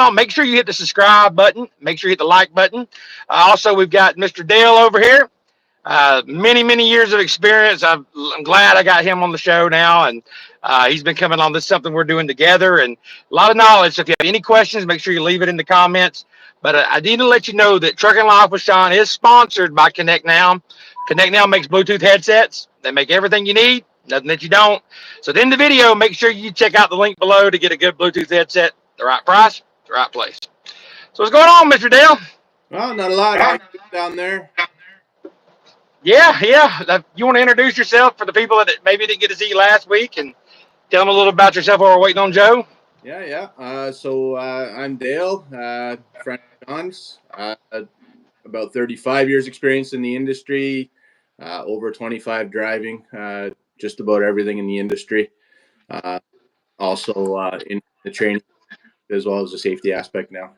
on, make sure you hit the subscribe button. Make sure you hit the like button. Also, we've got Mr. Dale over here. Many years of experience. I'm glad I got him on the show now, and he's been coming on. This is something we're doing together, and a lot of knowledge. So if you have any questions, make sure you leave it in the comments. But I need to let you know that Trucking Life with Sean is sponsored by Connect Now. Connect Now makes Bluetooth headsets. They make everything you need, nothing that you don't. So at the end of the video, make sure you check out the link below to get a good Bluetooth headset, the right price, the right place. So what's going on, Mr. Dale? Well, not a lot. How you doing down there? Yeah. You want to introduce yourself for the people that maybe didn't get to see you last week and tell them a little about yourself while we're waiting on Joe? Yeah. So I'm Dale, friend of John's. About 35 years experience in the industry, over 25 driving, just about everything in the industry. Uh, Also in the training as well as the safety aspect now.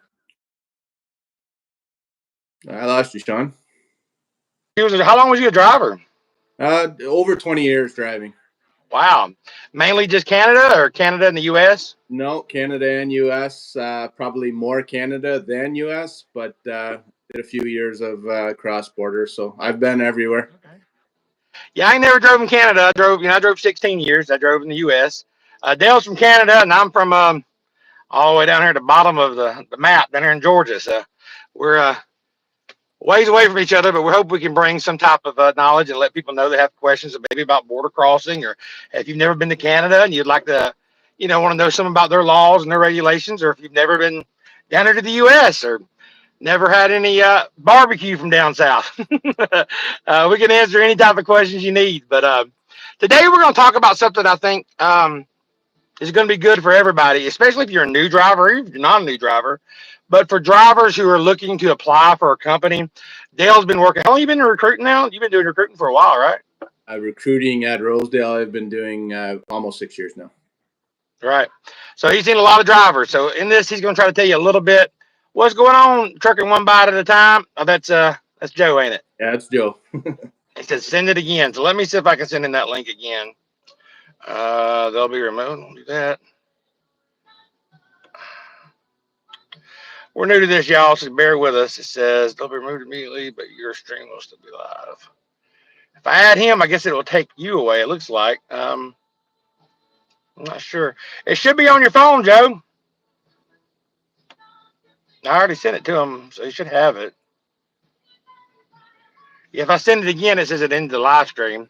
I lost you, Sean. How long was you a driver? Over 20 years driving. Wow. Mainly just Canada or Canada and the U.S.? No, Canada and U.S. Probably more Canada than U.S., but did a few years of cross border, so I've been everywhere. Okay. Yeah, I ain't never drove in Canada. I drove 16 years. I drove in the U.S. Dale's from Canada, and I'm from all the way down here at the bottom of the map down here in Georgia. So we're ways away from each other, but we hope we can bring some type of knowledge and let people know that have questions maybe about border crossing, or if you've never been to Canada and you'd like to, want to know something about their laws and their regulations, or if you've never been down here to the U.S. or never had any barbecue from down south. We can answer any type of questions you need. But today we're going to talk about something I think is going to be good for everybody, especially if you're a new driver, or if you're not a new driver. But for drivers who are looking to apply for a company, Dale's been working. How long have you been recruiting now? You've been doing recruiting for a while, right? Recruiting at Rosedale, I've been doing almost 6 years now. Right. So he's seen a lot of drivers. So in this, he's going to try to tell you a little bit what's going on, trucking one bite at a time. Oh, that's Joe, ain't it? Yeah, it's Joe. He says send it again. So let me see if I can send in that link again. They'll be removed. We'll do that. We're new to this, y'all, so bear with us. It says they'll be removed immediately, but your stream will still be live. If I add him, I guess it will take you away. It looks like. I'm not sure. It should be on your phone, Joe. I already sent it to him, so he should have it. If I send it again, it says it ended the live stream.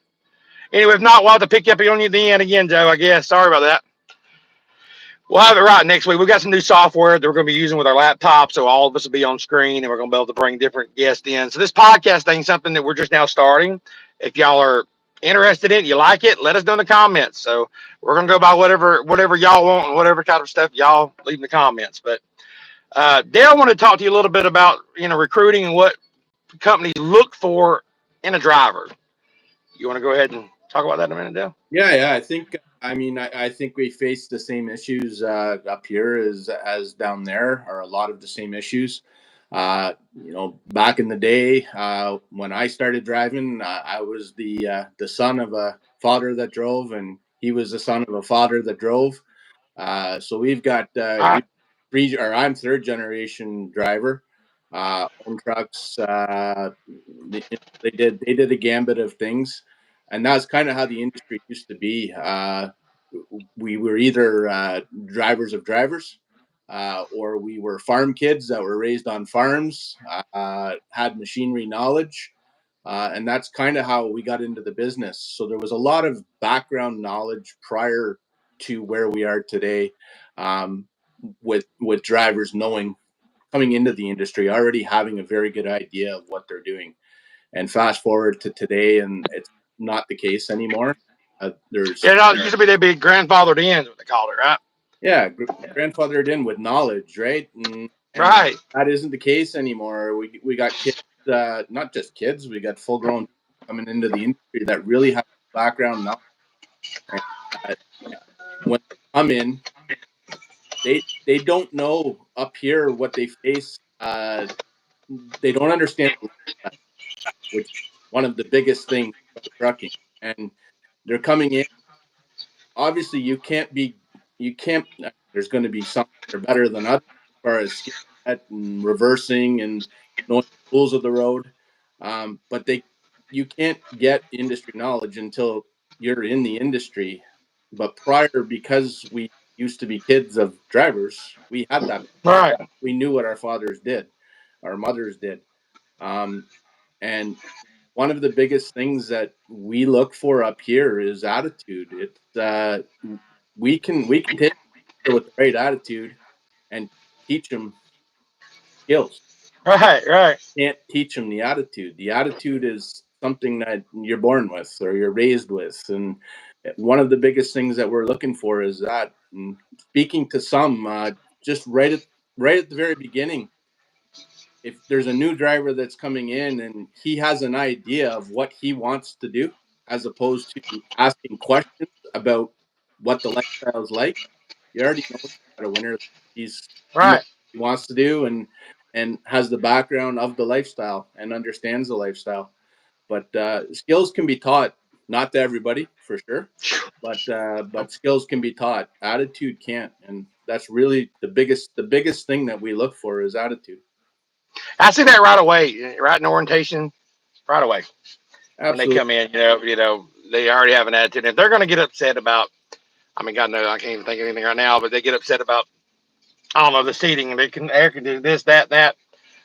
Anyway, if not, we'll have to pick you up on you at the end again, Joe, I guess. Sorry about that. We'll have it right next week. We've got some new software that we're going to be using with our laptop, so all of us will be on screen, and we're going to be able to bring different guests in. So this podcast thing is something that we're just now starting. If y'all are interested in it, you like it, let us know in the comments. So we're going to go by whatever y'all want and whatever kind of stuff y'all leave in the comments. But Dale wanted to talk to you a little bit about recruiting and what companies look for in a driver. You want to go ahead and talk about that in a minute, Dale? Yeah. I think we face the same issues up here as down there, or a lot of the same issues. Back in the day when I started driving, I was the son of a father that drove, and he was the son of a father that drove. So we've got I'm third generation driver. Own trucks. They did a gambit of things, and that's kind of how the industry used to be. We were either drivers of drivers, or we were farm kids that were raised on farms, had machinery knowledge, and that's kind of how we got into the business. So there was a lot of background knowledge prior to where we are today, with drivers knowing, coming into the industry already having a very good idea of what they're doing. And fast forward to today, and it's not the case anymore. There's it used to be they'd be grandfathered in, is what they called it, right? Yeah, grandfathered in with knowledge, right? And Right. that isn't the case anymore. We got kids, not just kids. We got full grown coming into the industry that really have background knowledge. And, uh, when they come in, they don't know up here what they face. They don't understand, which is one of the biggest things about trucking. And they're coming in. Obviously, you can't. There's going to be some that are better than others. far as skill set and reversing and knowing the rules of the road. But you can't get industry knowledge until you're in the industry. But prior, because we used to be kids of drivers, we had that. Right. We knew what our fathers did, our mothers did. Um, and one of the biggest things that we look for up here is attitude. It's we can take with the right attitude and teach them skills. Right. Right. Can't teach them the attitude. The attitude is something that you're born with or you're raised with, and one of the biggest things that we're looking for is that. And speaking to some, just right at the very beginning, if there's a new driver that's coming in and he has an idea of what he wants to do, as opposed to asking questions about what the lifestyle is like, you already know he's got a winner. He knows Right. what he wants to do and has the background of the lifestyle and understands the lifestyle. But skills can be taught, not to everybody for sure, but skills can be taught. Attitude can't, and that's really the biggest thing that we look for is attitude. I see that right away, right in orientation, right away when they Absolutely. come in. They already have an attitude. If they're going to get upset about, I mean, God knows I can't even think of anything right now, but they get upset about, I don't know, the seating and they can air can do this, that, that.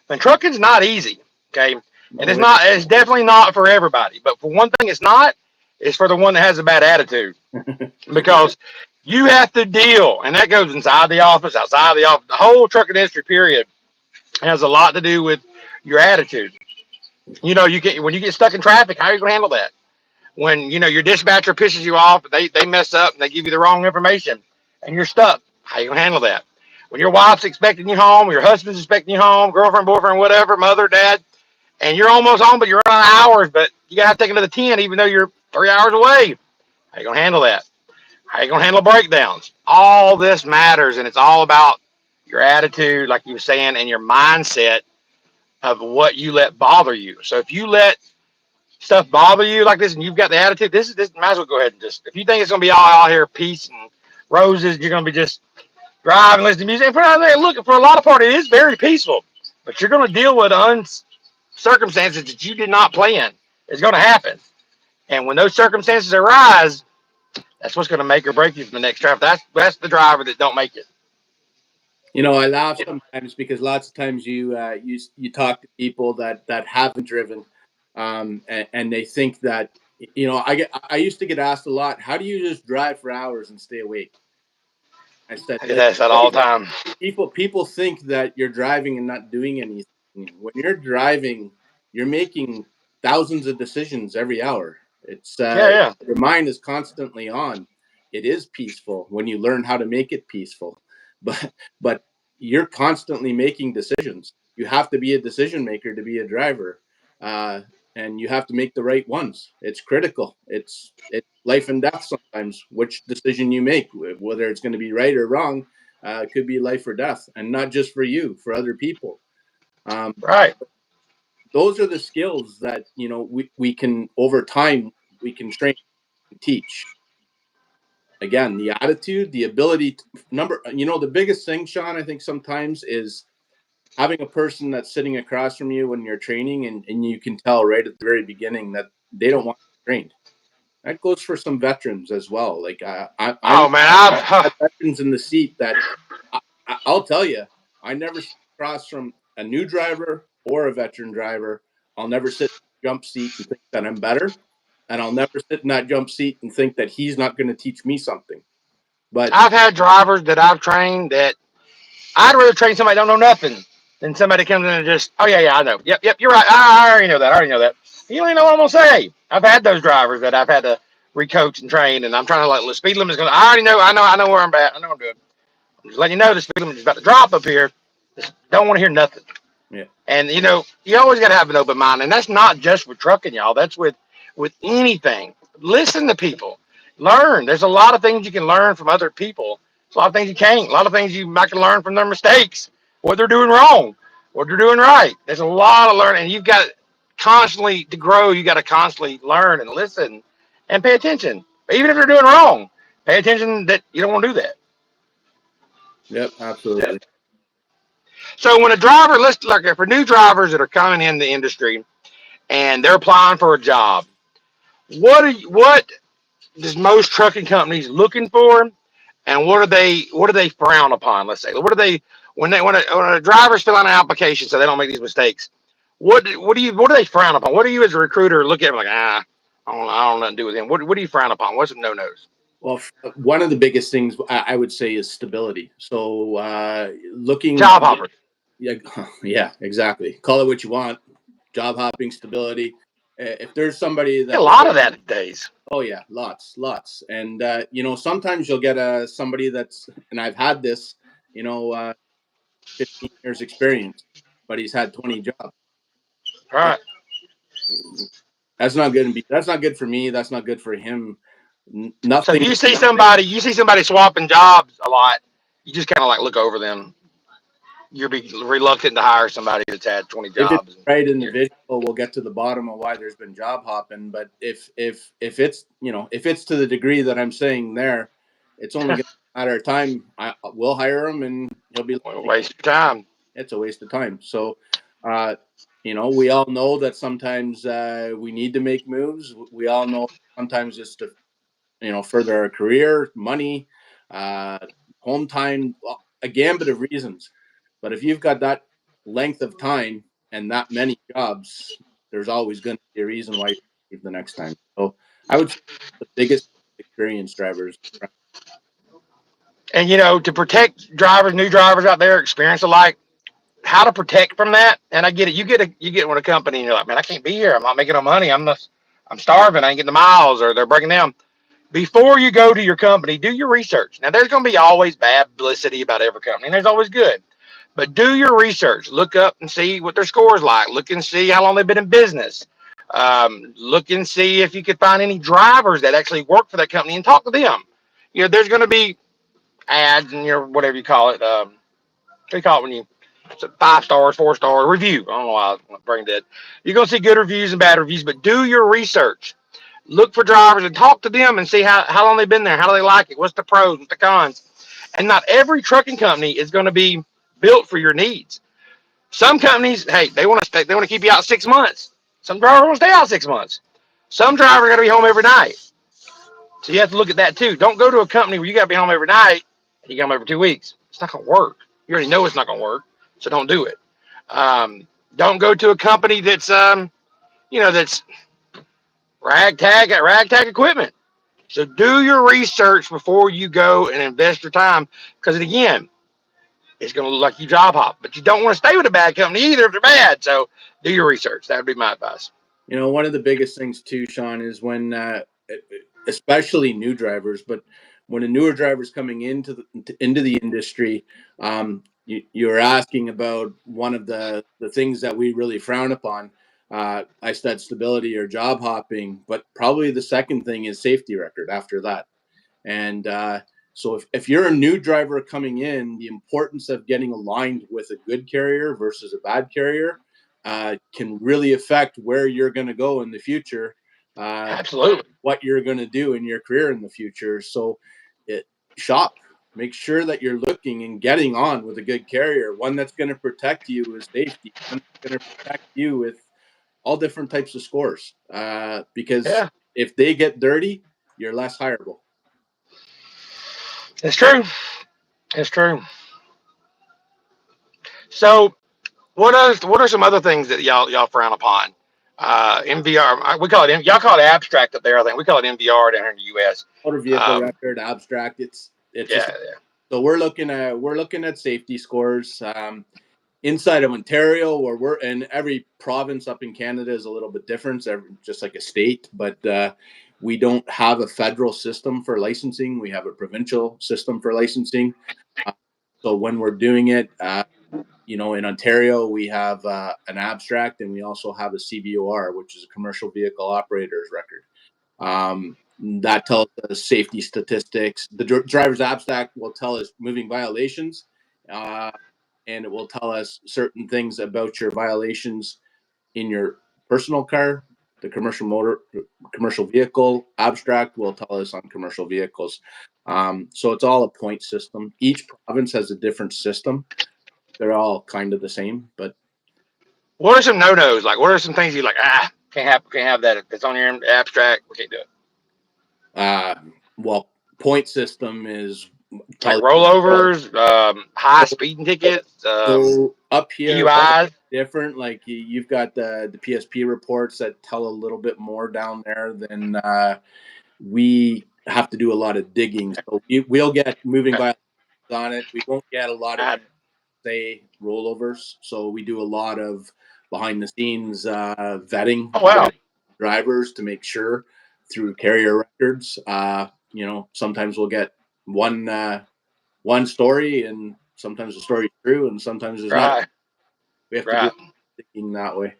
And trucking's not easy, okay? And No, it's definitely not for everybody. But for one thing, it's not. It's for the one that has a bad attitude because you have to deal, and that goes inside the office, outside the office. The whole trucking industry, period, has a lot to do with your attitude. You get when you get stuck in traffic, how are you gonna handle that? When your dispatcher pisses you off, they mess up and they give you the wrong information, and you're stuck. How are you gonna handle that? When your wife's expecting you home, your husband's expecting you home, girlfriend, boyfriend, whatever, mother, dad, and you're almost home, but you're running hours, but you gotta take another 10, even though you're 3 hours away. How are you gonna handle that? How are you gonna handle breakdowns? All this matters, and it's all about your attitude, like you were saying, and your mindset of what you let bother you. So if you let stuff bother you like this and you've got the attitude, this might as well go ahead and just, if you think it's gonna be all out here peace and roses, you're gonna be just driving, listening to music. And for a lot of part, it is very peaceful, but you're gonna deal with circumstances that you did not plan. It's gonna happen, and when those circumstances arise, that's what's gonna make or break you from the next traffic. That's the driver that don't make it. I laugh sometimes because lots of times you talk to people that haven't driven, and they think that I used to get asked a lot, how do you just drive for hours and stay awake? I said, I get asked that all the time. people think that you're driving and not doing anything. When you're driving, you're making thousands of decisions every hour. It's Yeah, yeah. your mind is constantly on. It is peaceful when you learn how to make it peaceful, but you're constantly making decisions. You have to be a decision maker to be a driver, uh, and you have to make the right ones. It's critical. It's life and death sometimes. Which decision you make, whether it's going to be right or wrong, could be life or death, and not just for you, for other people. Um, Right. those are the skills that we can over time we can train and teach. Again, the attitude, the ability to, the biggest thing, Sean, I think sometimes is having a person that's sitting across from you when you're training, and you can tell right at the very beginning that they don't want to be trained. That goes for some veterans as well. Like Oh man, I've had veterans in the seat that I'll tell you, I never sit across from a new driver or a veteran driver. I'll never sit in the jump seat and think that I'm better, and I'll never sit in that jump seat and think that he's not going to teach me something. But I've had drivers that I've trained that I'd rather train somebody that don't know nothing than somebody comes in and just, oh yeah, yeah, I know. Yep, yep, you're right. I already know that. I already know that. You don't even know what I'm gonna say. I've had those drivers that I've had to recoach and train, and I'm trying to like the speed limit is gonna. I already know. I know where I'm at. I know what I'm doing. I'm just letting you know the speed limit is about to drop up here. Just don't want to hear nothing. yeah, And you always got to have an open mind, and that's not just with trucking, y'all. That's with anything. Listen to people, learn. There's a lot of things you can learn from other people. There's a lot of things you can't. A lot of things you might can learn from their mistakes, what they're doing wrong, what they're doing right. There's a lot of learning, and you've got constantly to grow. You got to constantly learn and listen and pay attention. Even if they're doing wrong, pay attention that you don't want to do that. yep, absolutely. So when a driver, let's like for new drivers that are coming in the industry and they're applying for a job, what does most trucking companies looking for, and what do they frown upon? Let's say what do they when a driver's filling out an application so they don't make these mistakes. What do they frown upon? What do you as a recruiter look at them like I don't nothing to do with him. What do you frown upon? What's some no nos? Well, one of the biggest things I would say is stability. So looking, Job hoppers. yeah, yeah, exactly. Call it what you want. Job hopping, stability. If there's somebody A that, lot of that these days. oh yeah, lots, and sometimes you'll get somebody that's, and I've had this, you know, 15 years experience, but he's had 20 jobs. Right. That's not good. That's not good for me. That's not good for him. So if Nothing. you see somebody swapping jobs a lot, you just kind of like look over them. You'll be reluctant to hire somebody that's had 20 If it's jobs. the right individual, we'll get to the bottom of why there's been job hopping. But if it's if it's to the degree that I'm saying there, it's only going to matter of time. We'll hire him, and he'll be like, Waste your time. it's a waste of time. So, we all know that sometimes we need to make moves. We all know sometimes it's to further our career, money, uh, home time, a gambit of reasons. But if you've got that length of time and that many jobs, there's always going to be a reason why you leave the next time. So I would say the biggest experienced drivers. And to protect drivers, new drivers out there, experience alike, how to protect from that. And I get it. You get with a company and you're like, man, I can't be here. I'm not making no money. I'm starving. I ain't getting the miles, or they're breaking down. Before you go to your company, do your research. Now, there's going to be always bad publicity about every company, and there's always good. But do your research. Look up and see what their score is like. Look and see how long they've been in business. Look and see if you could find any drivers that actually work for that company and talk to them. There's going to be ads and your whatever you call it. What do you call it when you it's a 5 stars, 4 star review? I don't know why I'm brain dead. You're going to see good reviews and bad reviews, but do your research. Look for drivers and talk to them and see how long they've been there. How do they like it? What's the pros? What's the cons? And not every trucking company is going to be built for your needs. Some companies, hey, they want to stay, they want to keep you out 6 months. Some drivers want to stay out 6 months. Some drivers got to be home every night. So you have to look at that too. Don't go to a company where you got to be home every night and you come every 2 weeks. It's not going to work. You already know it's not going to work, so don't do it. Don't go to a company that's ragtag equipment. So do your research before you go and invest your time, because again, it's going to look like you job hop, but you don't want to stay with a bad company either if they're bad. So do your research. That would be my advice. One of the biggest things too, Sean, is when, especially new drivers, but when a newer driver is coming into the industry, you're asking about one of the things that we really frown upon. I said stability or job hopping, but probably the second thing is safety record after that. And so if you're a new driver coming in, the importance of getting aligned with a good carrier versus a bad carrier can really affect where you're going to go in the future, Absolutely. what you're going to do in your career in the future. So shop, make sure that you're looking and getting on with a good carrier, one that's going to protect you with safety, one that's going to protect you with all different types of scores. Because Yeah, if they get dirty, you're less hireable. it's true. It's true. So what are some other things that y'all frown upon? MVR, we call it, y'all call it abstract up there. I think we call it MVR down here in the U.S. Motor vehicle Um, record, abstract. It's yeah, just, so we're looking at safety scores. Inside of Ontario, where we're in, every province up in Canada is a little bit different, just like a state, but we don't have a federal system for licensing. We have a provincial system for licensing. Uh, so when we're doing it, in Ontario, we have an abstract, and we also have a CVOR, which is a commercial vehicle operator's record. That tells us safety statistics. The driver's abstract will tell us moving violations, and it will tell us certain things about your violations in your personal car. The commercial vehicle abstract will tell us on commercial vehicles. So it's all a point system. Each province has a different system. they're all kind of the same. But What are some no-nos? Like, what are some things you like? Can't have that. If it's on your abstract, we can't do it. Well, point system is Like probably rollovers, high speeding tickets, so up here DUIs. different. Like you've got the PSP reports that tell a little bit more down there than we have to do a lot of digging. So we'll get moving Okay. violations on it. We won't get a lot of Uh, say rollovers. So we do a lot of behind the scenes vetting oh wow. drivers to make sure through carrier records. Sometimes we'll get one story, and sometimes the story's true, and sometimes there's not. Right. We have to do Right. thinking that way.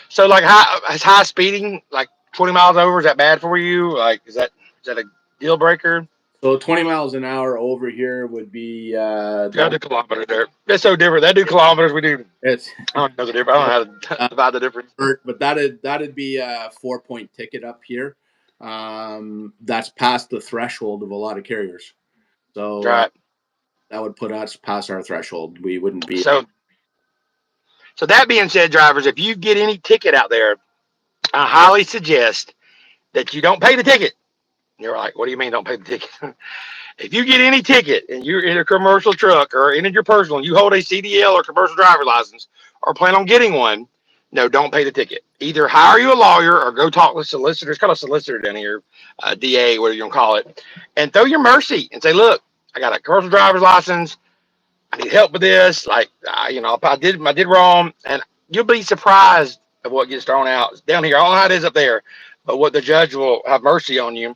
So like high speeding, like 20 miles over, is that bad for you? Like, is that a deal breaker? So 20 miles an hour over here would be I do kilometers there. It's so different. They do kilometers. We do. it's I don't know the difference. I don't know how to divide the difference. but that'd be a 4-point ticket up here. That's past the threshold of a lot of carriers. So Right. that would put us past our threshold. We wouldn't be. So that being said, drivers, if you get any ticket out there, I highly suggest that you don't pay the ticket. You're like, what do you mean don't pay the ticket? If you get any ticket and you're in a commercial truck or in your personal and you hold a CDL or commercial driver license or plan on getting one, no, don't pay the ticket. Either hire you a lawyer or go talk with solicitors. It's called a solicitor down here, DA, whatever you want to call it, and throw your mercy and say, look, I got a commercial driver's license. I need help with this. Like, if I did wrong, and you'll be surprised of what gets thrown out down here. I don't know how it is up there, but what the judge will have mercy on you.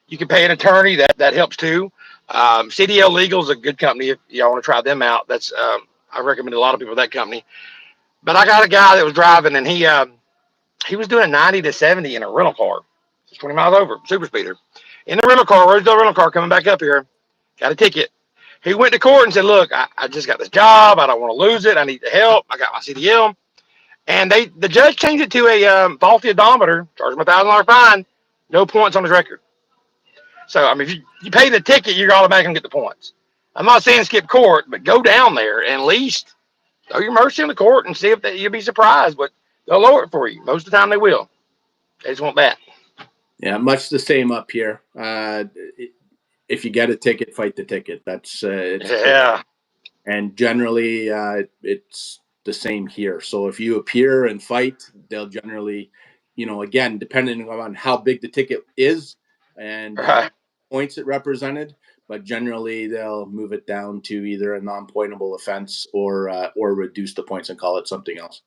You can pay an attorney. That helps too. CDL Legal is a good company if y'all want to try them out. That's I recommend a lot of people that company. But I got a guy that was driving, and he was doing 90 to 70 in a rental car, 20 miles over, super speeder, in the rental car, Rosedale rental car, coming back up here. Got a ticket. He went to court and said, look, I just got this job. I don't want to lose it. I need the help. I got my CDL. And the judge changed it to a faulty odometer, charged him $1,000 fine, no points on his record. So, I mean, if you pay the ticket, you're automatically going to get the points. I'm not saying skip court, but go down there and at least throw your mercy in the court and see if you'll be surprised, but they'll lower it for you. Most of the time they will. They just want that. Yeah, much the same up here. If you get a ticket, fight the ticket. That's Yeah. And generally, it's the same here. So if you appear and fight, they'll generally, again, depending on how big the ticket is and points it represented, but generally they'll move it down to either a non-pointable offense or reduce the points and call it something else.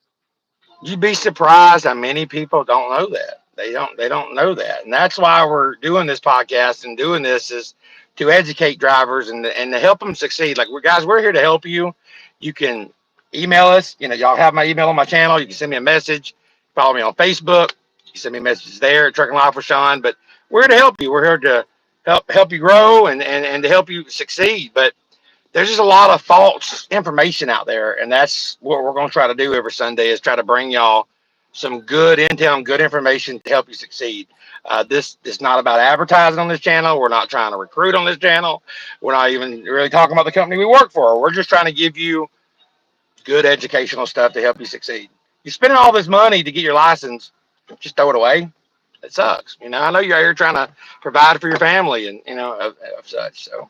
You'd be surprised how many people don't know that. They don't know that. And that's why we're doing this podcast and doing this is to educate drivers and to help them succeed. Like we're here to help you. You can email us. Y'all have my email on my channel. You can send me a message. Follow me on Facebook. You can send me messages there, Trucking Life with Sean. But we're here to help you. We're here to help you grow and to help you succeed. But there's just a lot of false information out there, and that's what we're going to try to do every Sunday is try to bring y'all some good intel and good information to help you succeed. This is not about advertising on this channel. We're not trying to recruit on this channel. We're not even really talking about the company we work for. We're just trying to give you good educational stuff to help you succeed. You're spending all this money to get your license, just throw it away. It sucks. I know you're here trying to provide for your family and, of such. So,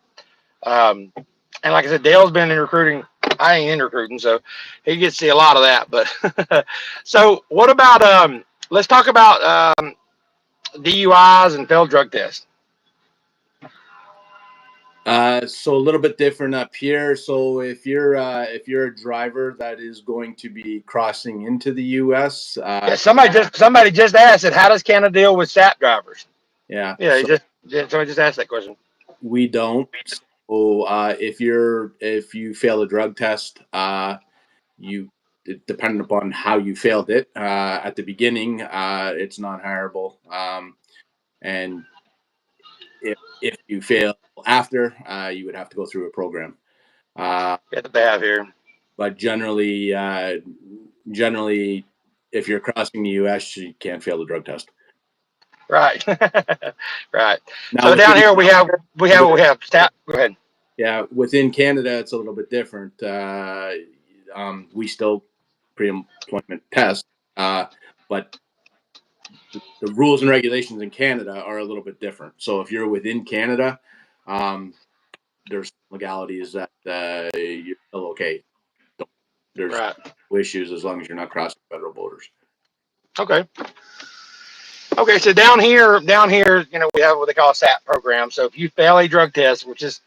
and like I said, Dale's been in recruiting. I ain't in recruiting, so he gets to see a lot of that. But so what about let's talk about DUIs and failed drug tests. So a little bit different up here. So if you're a driver that is going to be crossing into the U.S., somebody just asked it. How does Canada deal with SAP drivers? Yeah. Somebody just asked that question. We don't. So if you fail a drug test, depending upon how you failed it at the beginning, it's not hireable. And if you fail after, you would have to go through a program. That they have here. But generally, if you're crossing the U.S., you can't fail the drug test. Right, right. Now, so down here we have SAP. Go ahead. Yeah, within Canada, it's a little bit different. We still pre-employment test, but the rules and regulations in Canada are a little bit different. So if you're within Canada, there's legalities that you're still okay. There's Right. no issues as long as you're not crossing federal borders. Okay. Okay. So down here, we have what they call a SAP program. So if you fail a drug test, which is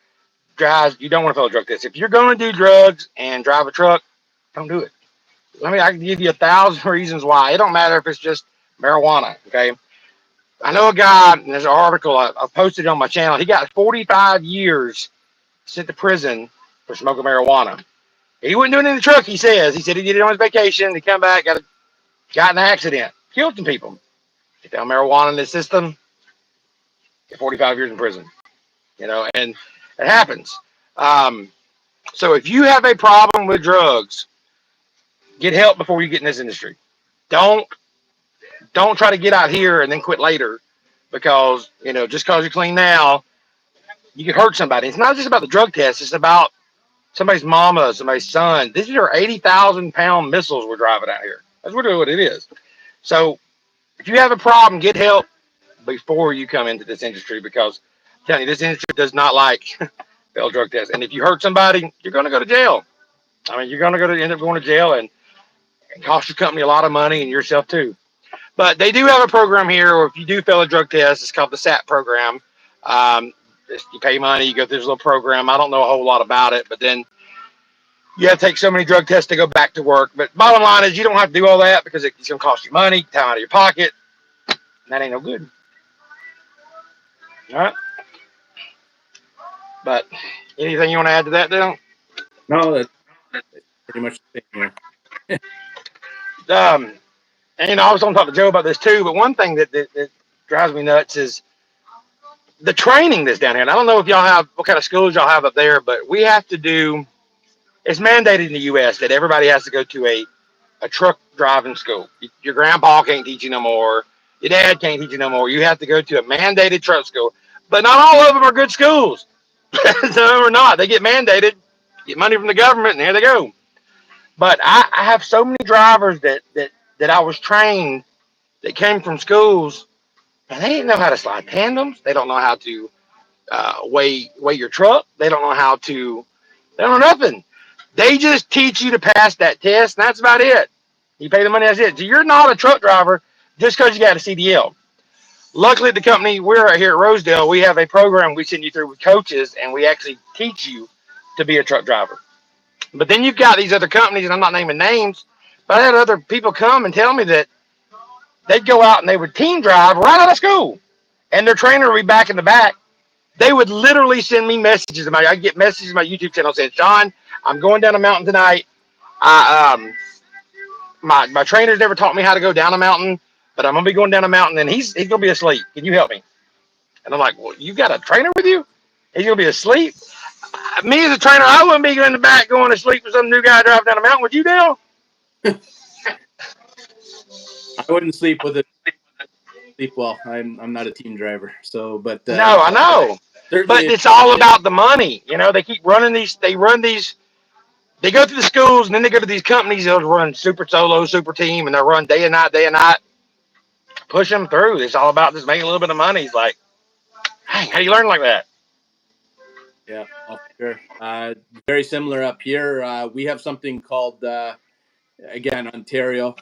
drives, you don't want to fail a drug test. If you're going to do drugs and drive a truck, don't do it. I can give you 1,000 reasons why. It don't matter if it's just marijuana. Okay. I know a guy, and there's an article I posted on my channel. He got 45 years sent to prison for smoking marijuana. He wasn't doing it in the truck, he says. He said he did it on his vacation. He come back, got in an accident, killed some people. They found marijuana in the system, get 45 years in prison. And it happens. So if you have a problem with drugs, get help before you get in this industry. Don't try to get out here and then quit later because, just because you're clean now, you could hurt somebody. It's not just about the drug test. It's about somebody's mama, somebody's son. These are 80,000-pound missiles we're driving out here. That's really what it is. So if you have a problem, get help before you come into this industry because I'm telling you, this industry does not like failed drug tests. And if you hurt somebody, you're going to go to jail. I mean, you're going to end up going to jail and cost your company a lot of money and yourself too. But they do have a program here, or if you do fail a drug test, it's called the SAP program. You pay money, you go through this little program. I don't know a whole lot about it, but then you have to take so many drug tests to go back to work. But bottom line is you don't have to do all that because it's going to cost you money, time out of your pocket. That ain't no good. All right. But anything you want to add to that, Dale? No, that's pretty much the same here. And I was going to talk to Joe about this too, but one thing that drives me nuts is the training that's down here. And I don't know if y'all have what kind of schools y'all have up there, but we have to do. It's mandated in the U.S. that everybody has to go to a truck driving school. Your grandpa can't teach you no more. Your dad can't teach you no more. You have to go to a mandated truck school. But not all of them are good schools. Some of them are not. They get mandated, get money from the government, and there they go. But I have so many drivers that I was trained that came from schools, and they didn't know how to slide tandems. They don't know how to weigh your truck. They don't know how to. They don't know nothing. They just teach you to pass that test, and that's about it. You pay the money, that's it. So you're not a truck driver just because you got a CDL. Luckily, the company we're at here at Rosedale, we have a program we send you through with coaches, and we actually teach you to be a truck driver. But then you've got these other companies, and I'm not naming names, but I had other people come and tell me that they'd go out and they would team drive right out of school, and their trainer would be back in the back. They would literally send me messages. I get messages on my YouTube channel saying, "Sean, I'm going down a mountain tonight. My trainer's never taught me how to go down a mountain, but I'm gonna be going down a mountain, and he's gonna be asleep. Can you help me?" And I'm like, "Well, you got a trainer with you? He's gonna be asleep." Me as a trainer, I wouldn't be in the back going to sleep with some new guy driving down a mountain. Would you, Dale? I wouldn't sleep with it. Sleep well. I'm not a team driver, so but No, I know. But certainly it's all about the money. They keep running these. They run these. They go to the schools and then they go to these companies. They'll run super solo, super team, and they'll run day and night, push them through. It's all about just making a little bit of money. It's like, hey, how do you learn like that? Yeah, oh, sure. Very similar up here. We have something called again Ontario.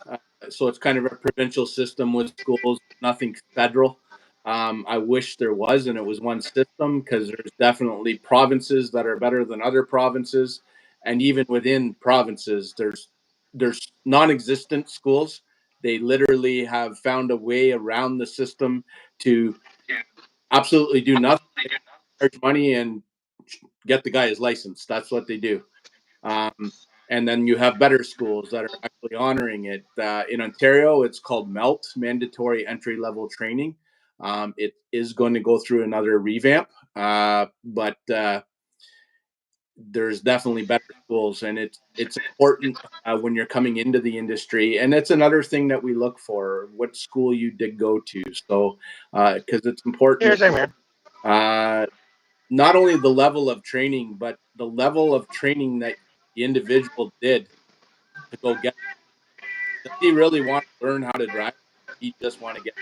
So it's kind of a provincial system with schools, nothing federal. I wish there was, and it was one system because there's definitely provinces that are better than other provinces, and even within provinces, there's non-existent schools. They literally have found a way around the system to absolutely do nothing, charge money, and get the guy his license. That's what they do. And then you have better schools that are actually honoring it. In Ontario, it's called MELT, Mandatory Entry Level Training. It is going to go through another revamp, but there's definitely better schools, and it's important when you're coming into the industry. And it's another thing that we look for: what school you did go to. So, because it's important. Here's man. not only the level of training, but the level of training that the individual did to go get. Does he really want to learn how to drive? He just want to get.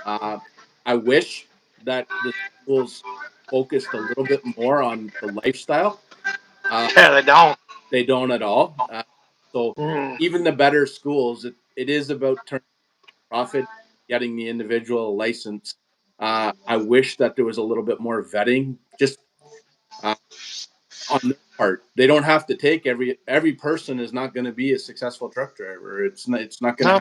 Uh, I wish that the schools focused a little bit more on the lifestyle. Uh, Yeah, they don't. they don't at all. So Mm. even the better schools, it is about turning profit, getting the individual license. I wish that there was a little bit more vetting, just uh, on their part. They don't have to take every person is not going to be a successful truck driver. It's not going to No.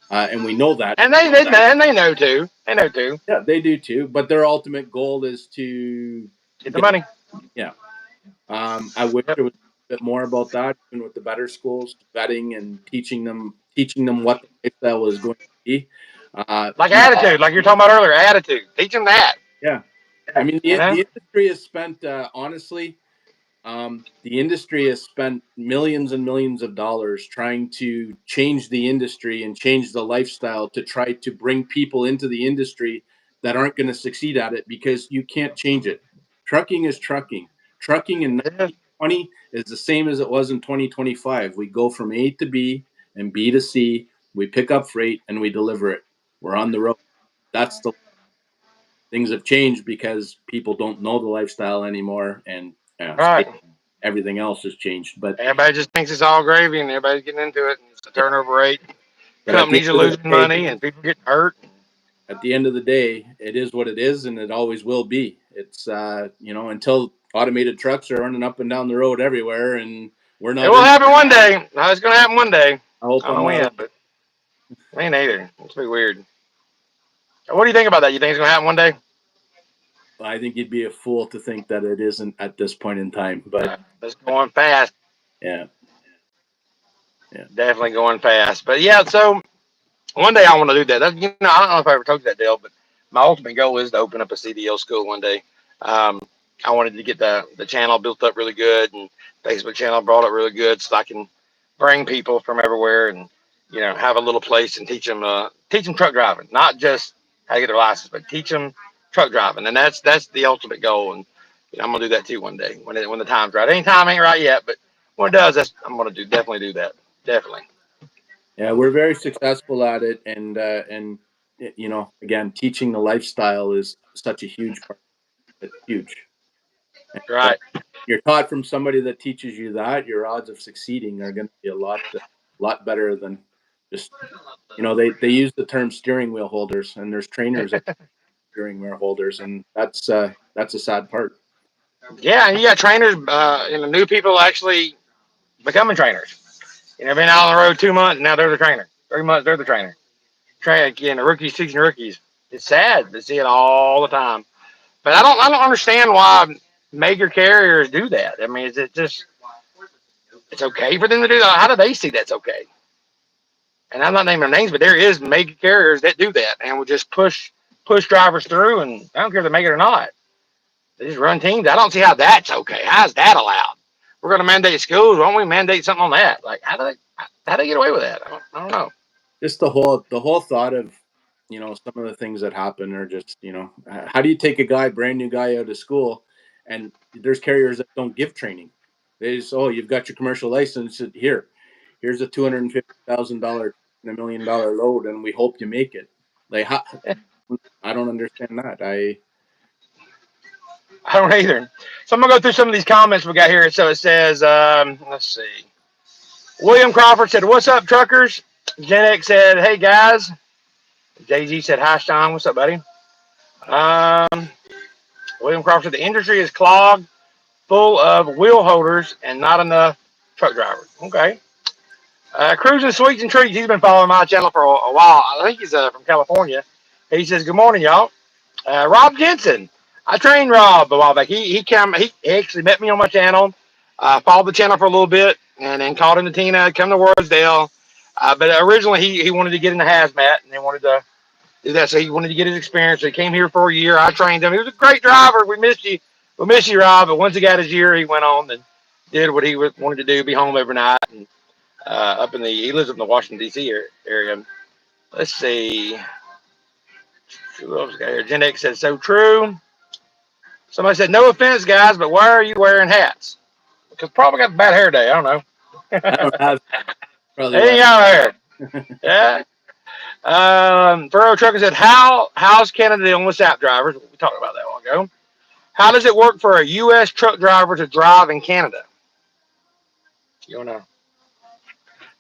happen, and we know that. And they know too. They know too. Yeah, they do too. But their ultimate goal is to Get the get. money. Yeah. I wish Yep. there was a bit more about that, even with the better schools, vetting and teaching them what the lifestyle is going to be. Like You know, attitude, like you're talking about earlier, attitude. Teach them that. yeah. I mean, You know? the industry has spent, honestly, the industry has spent millions and millions of dollars trying to change the industry and change the lifestyle to try to bring people into the industry that aren't going to succeed at it because you can't change it. Trucking is trucking. Trucking in Yeah. 2020 is the same as it was in 2025. We go from A to B and B to C. We pick up freight and we deliver it. We're on the road. That's the things have changed because people don't know the lifestyle anymore, and Right. everything else has changed. Everybody just thinks it's all gravy and everybody's getting into it. And it's a turnover rate. But at the Companies are end of the losing day, money and people getting hurt. it is what it is, and it always will be. It's until automated trucks are running up and down the road everywhere, and we're It not will in. happen one day. No, it's going to happen one day. I hope I don't I'm know not. when, but it ain't either. It's be weird. What do you think about that? You think it's going to happen one day? I think you'd be a fool to think that it isn't at this point in time. But It's going fast. yeah, yeah, Definitely going fast. But yeah, so one day I want to do that. I don't know if I ever told you that, Dale, but my ultimate goal is to open up a CDL school one day. Um, I wanted to get the channel built up really good and Facebook channel brought up really good so I can bring people from everywhere and have a little place and teach them truck driving, not just how to get their license, but teach them truck driving, and that's the ultimate goal. And I'm gonna do that too one day when the time's right. Any time ain't right yet, but when it does, I'm gonna definitely do that. Definitely. yeah. We're very successful at it, and again, teaching the lifestyle is such a huge part. It's huge. And, Right. you're taught from somebody that teaches you that, your odds of succeeding are going to be a lot better than just they use the term steering wheel holders, and there's trainers that steering wheel holders, and that's a sad part. Yeah, and you got trainers, new people actually becoming trainers. Been out on the road 2 months, now they're the trainer. 3 months, they're the trainer. Rookies teaching rookies. It's sad to see it all the time. But I don't understand why major carriers do that. I mean, is it just it's okay for them to do that? How do they see that's okay? And I'm not naming their names, but there is major carriers that do that and will just push drivers through, and I don't care if they make it or not. They just run teams. I don't see how that's okay. How's that allowed? We're going to mandate schools. Why don't we mandate something on that? Like, how do they get away with that? I don't know. Just the whole thought of some of the things that happen are just how do you take a brand new guy out of school, and there's carriers that don't give training. They just, oh, you've got your commercial license, here's a $250,000 and $1 million load, and we hope you make it. Like, I don't understand that. I don't either. So I'm gonna go through some of these comments we got here. So it says, let's see. William Crawford said, "What's up, truckers?" Gen X said, "Hey guys." Jay Z said, "Hi, Sean. What's up, buddy?" Um, William Crawford said, "The industry is clogged, full of wheel holders, and not enough truck drivers." Okay. Cruising Sweets and Treats. He's been following my channel for a while. I think he's from California. He says, "Good morning, y'all." Rob Jensen. I trained Rob a while back. He actually met me on my channel. Followed the channel for a little bit, and then called into Tina, come to Wardsdale. But originally he wanted to get into hazmat, and he wanted to do that. So he wanted to get his experience. So he came here for a year. I trained him. He was a great driver. We missed you. We miss you, Rob. But once he got his year, he went on and did what he wanted to do, be home every night. And he lives up in the Washington, D.C. area. Let's see. Who else got here? Gen X says, so true. Somebody said, no offense, guys, but why are you wearing hats? Because probably got a bad hair day. I don't know. I don't have probably why. Anything out there? Yeah. Furrow Trucker said, how's Canada dealing with SAP drivers? We talked about that a while ago. How does it work for a U.S. truck driver to drive in Canada? You don't know.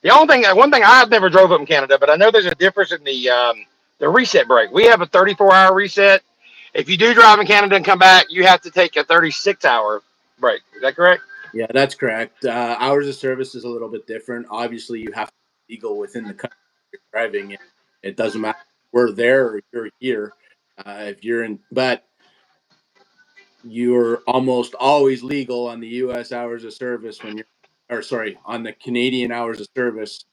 One thing I've never drove up in Canada, but I know there's a difference in the reset break. We have a 34-hour reset. If you do drive in Canada and come back, you have to take a 36-hour break. Is that correct? Yeah, that's correct. Hours of service is a little bit different. Obviously, you have to be legal within the country you're driving. It doesn't matter if we're there or you're here. If you're in, but you're almost always legal on the U.S. hours of service when you're, or sorry, on the Canadian hours of service.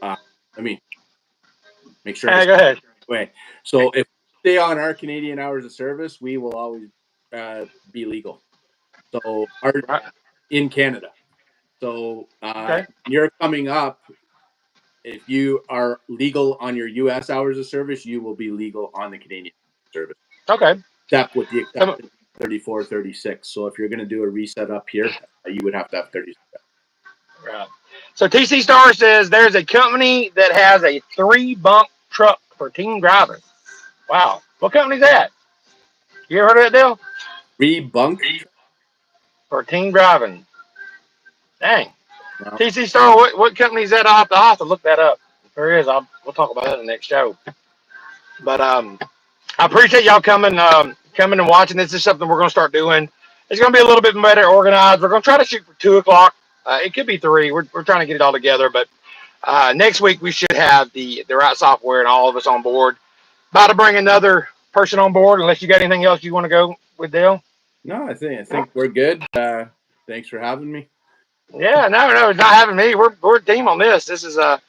Let me make sure I Hey, go ahead. way. So if we stay on our Canadian hours of service, we will always be legal. So Right. in Canada. So Okay. you're coming up. If you are legal on your U.S. hours of service, you will be legal on the Canadian service, Okay. except with the So, exception 34, 36. So if you're going to do a reset up here, you would have to have 36. right. So TC Star says there's a company that has a 3-bunk truck for team driving. Wow. What company's that? You ever heard of that deal? Rebunk? For team driving. Dang. No. TC Star, what company is that? I'll have to look that up. If there is, we'll talk about that in the next show. But I appreciate y'all coming and watching. This is something we're gonna start doing. It's gonna be a little bit better organized. We're gonna try to shoot for 2 o'clock. It could be 3. We're trying to get it all together. But next week we should have the right software and all of us on board. About to bring another person on board. Unless you got anything else you want to go with, Dale. No, I think we're good. Thanks for having me. Yeah, no, it's not having me. We're a team on this. This is going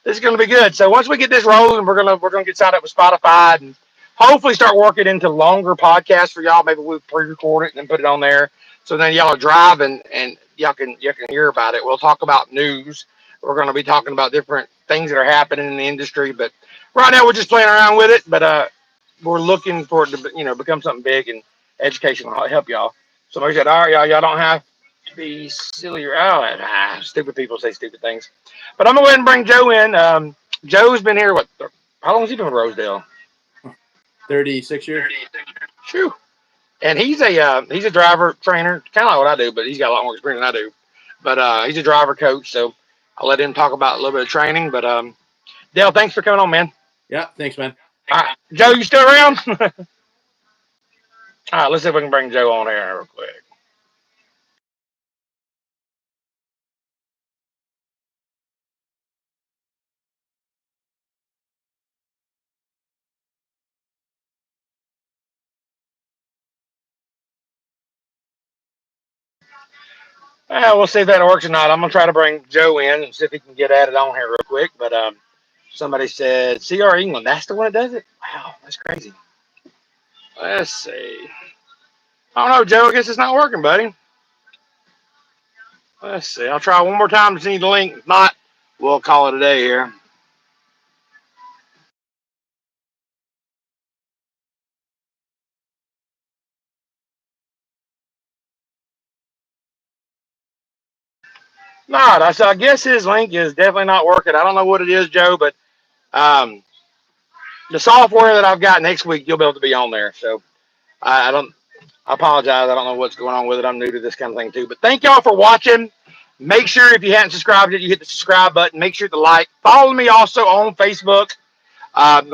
to be good. So once we get this rolling, we're gonna get signed up with Spotify and hopefully start working into longer podcasts for y'all. Maybe we'll pre-record it and then put it on there. So then y'all are driving and y'all can hear about it. We'll talk about news. We're going to be talking about different things that are happening in the industry. But right now we're just playing around with it. But we're looking for it to become something big and educational. I'll help y'all. Somebody said, "All right, y'all don't have to be silly or stupid people say stupid things." But I'm gonna go ahead and bring Joe in. Joe's been here. How long has he been with Rosedale? 36 years. Shoo. And he's a driver trainer, kind of like what I do, but he's got a lot more experience than I do. But he's a driver coach, so I'll let him talk about a little bit of training. But Dale, thanks for coming on, man. Yeah, thanks, man. All right, Joe, you still around? All right, let's see if we can bring Joe on here real quick. We'll see if that works or not. I'm gonna try to bring Joe in and see if he can get added on here real quick. But somebody said CR England. That's the one that does it. Wow, that's crazy. Let's see. I don't know, Joe. I guess it's not working, buddy. Let's see. I'll try one more time to send you the link. If not, we'll call it a day here. Not. I guess his link is definitely not working. I don't know what it is, Joe, but um, the software that I've got next week, you'll be able to be on there. So I don't. I apologize. I don't know what's going on with it. I'm new to this kind of thing too. But thank y'all for watching. Make sure if you hadn't subscribed yet, you hit the subscribe button. Make sure to like. Follow me also on Facebook.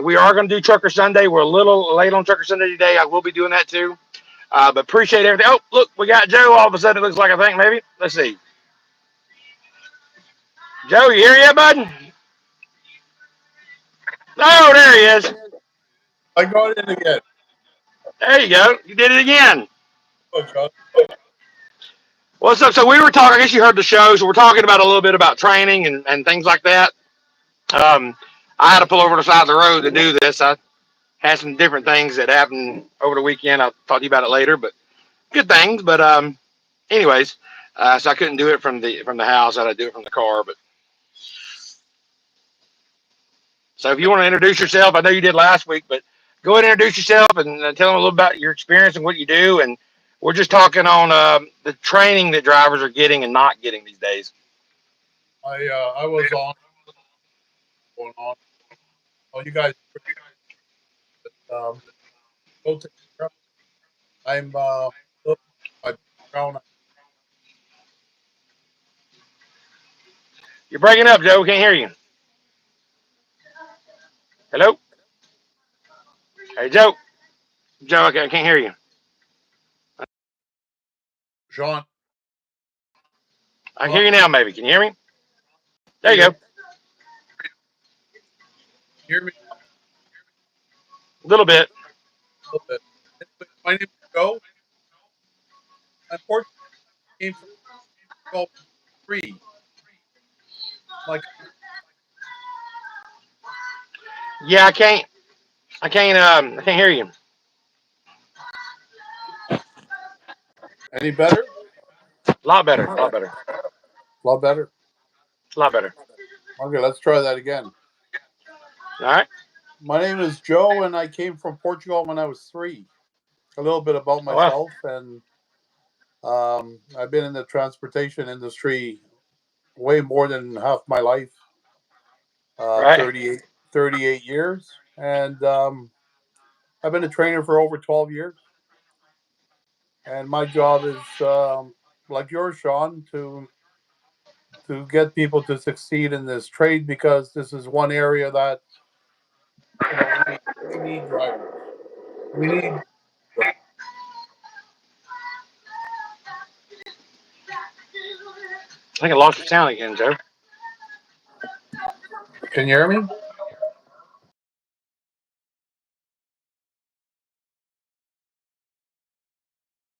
We are going to do Trucker Sunday. We're a little late on Trucker Sunday today. I will be doing that too. But appreciate everything. Oh, look, we got Joe. All of a sudden, it looks like I think maybe. Let's see. Joe, you here yet, bud? Oh, there he is. I got it again. There you go. You did it again. Oh, John. What's up? So we were talking. I guess you heard the show. So we're talking about a little bit about training and things like that. I had to pull over to the side of the road to do this. I had some different things that happened over the weekend. I'll talk to you about it later, but good things. But anyways, so I couldn't do it from the house. I had to do it from the car. But so if you want to introduce yourself, I know you did last week, but go ahead and introduce yourself and tell them a little about your experience and what you do, and We're just talking on the training that drivers are getting and not getting these days. I was on going on. Oh, you guys. Go take care. I'm my background. You're breaking up, Joe. We can't hear you. Hello? Hey, Joe. Joe, I can't hear you. Sean. I can hear you now, maybe. Can you hear me? There you go. Hear me A little bit. a little bit. Anyway, my name is Joe. Unfortunately, I came from 12-3. Like Yeah, I can't hear you. any better? A lot better. A lot better. A lot better. A lot better. Okay, let's try that again. All right. My name is Joe, and I came from Portugal when I was 3. A little bit about Oh, wow. myself, and I've been in the transportation industry way more than half my life, Right. 38 years, and I've been a trainer for over 12 years. And my job is, like yours, Sean, to get people to succeed in this trade, because this is one area that we need drivers. We need. I think I lost your sound again, Joe. Can you hear me?